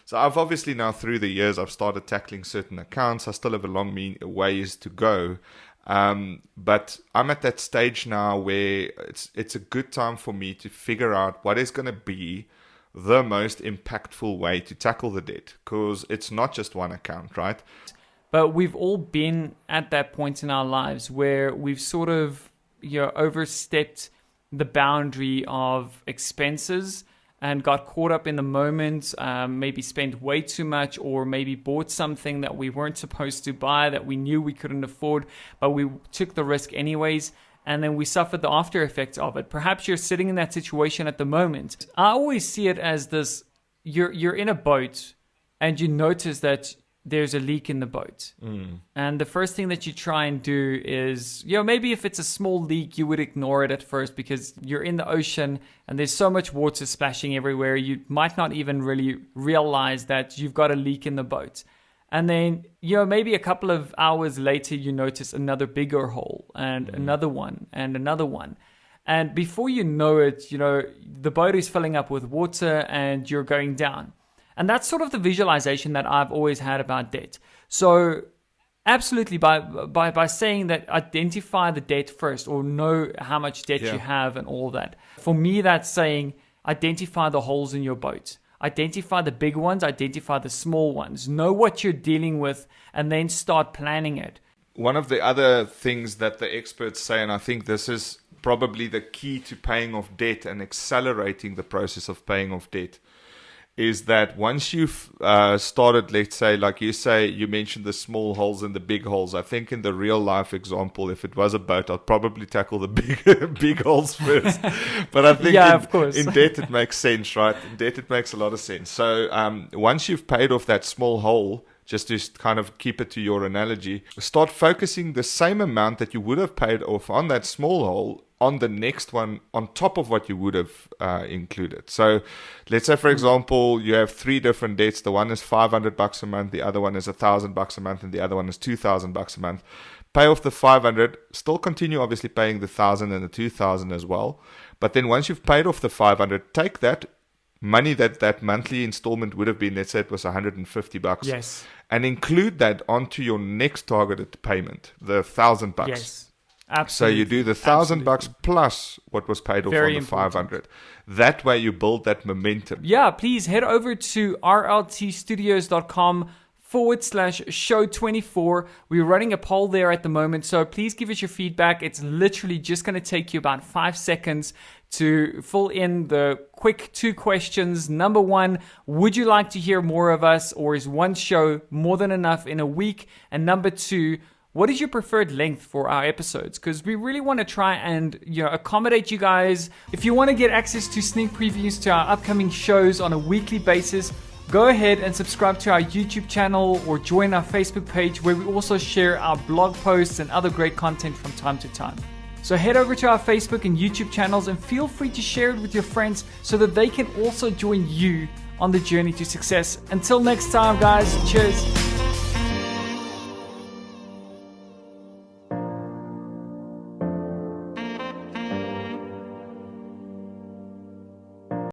So I've obviously now through the years, I've started tackling certain accounts. I still have a long ways to go. But I'm at that stage now where it's a good time for me to figure out what is going to be the most impactful way to tackle the debt, because it's not just one account, right? But we've all been at that point in our lives where we've sort of overstepped the boundary of expenses and got caught up in the moment, maybe spent way too much, or maybe bought something that we weren't supposed to buy that we knew we couldn't afford, but we took the risk anyways, and then we suffered the after effects of it. Perhaps you're sitting in that situation at the moment. I always see it as this, you're in a boat and you notice that there's a leak in the boat. And the first thing that you try and do is, maybe if it's a small leak, you would ignore it at first because you're in the ocean and there's so much water splashing everywhere. You might not even really realize that you've got a leak in the boat. And then, maybe a couple of hours later, you notice another bigger hole and another one and another one. And before you know it, the boat is filling up with water and you're going down. And that's sort of the visualization that I've always had about debt. So absolutely, by saying that, identify the debt first, or know how much debt you have and all that. For me, that's saying identify the holes in your boat. Identify the big ones, identify the small ones. Know what you're dealing with, and then start planning it. One of the other things that the experts say, and I think this is probably the key to paying off debt and accelerating the process of paying off debt, is that once you've started, let's say, like you say, you mentioned the small holes and the big holes. I think in the real life example, if it was a boat, I'd probably tackle the big holes first. But I think of course. In debt, it makes sense, right? In debt, it makes a lot of sense. So once you've paid off that small hole, just to kind of keep it to your analogy, start focusing the same amount that you would have paid off on that small hole on the next one on top of what you would have included. So let's say, for example, you have 3 different debts. The one is $500 a month, the other one is $1,000 a month, and the other one is $2,000 a month. Pay off the 500, still continue obviously paying the 1,000 and the 2,000 as well. But then once you've paid off the 500, take that money that monthly installment would have been, let's say it was $150. Yes. And include that onto your next targeted payment, the $1,000. Yes. Absolutely. So you do the $1,000 plus what was paid off on the 500. That way you build that momentum. Yeah, please head over to rltstudios.com/show24. We're running a poll there at the moment, so please give us your feedback. It's literally just going to take you about 5 seconds to fill in the quick 2 questions. Number 1, would you like to hear more of us, or is one show more than enough in a week? And number 2, what is your preferred length for our episodes? Because we really want to try and accommodate you guys. If you want to get access to sneak previews to our upcoming shows on a weekly basis, go ahead and subscribe to our YouTube channel or join our Facebook page, where we also share our blog posts and other great content from time to time. So head over to our Facebook and YouTube channels and feel free to share it with your friends so that they can also join you on the journey to success. Until next time, guys, cheers.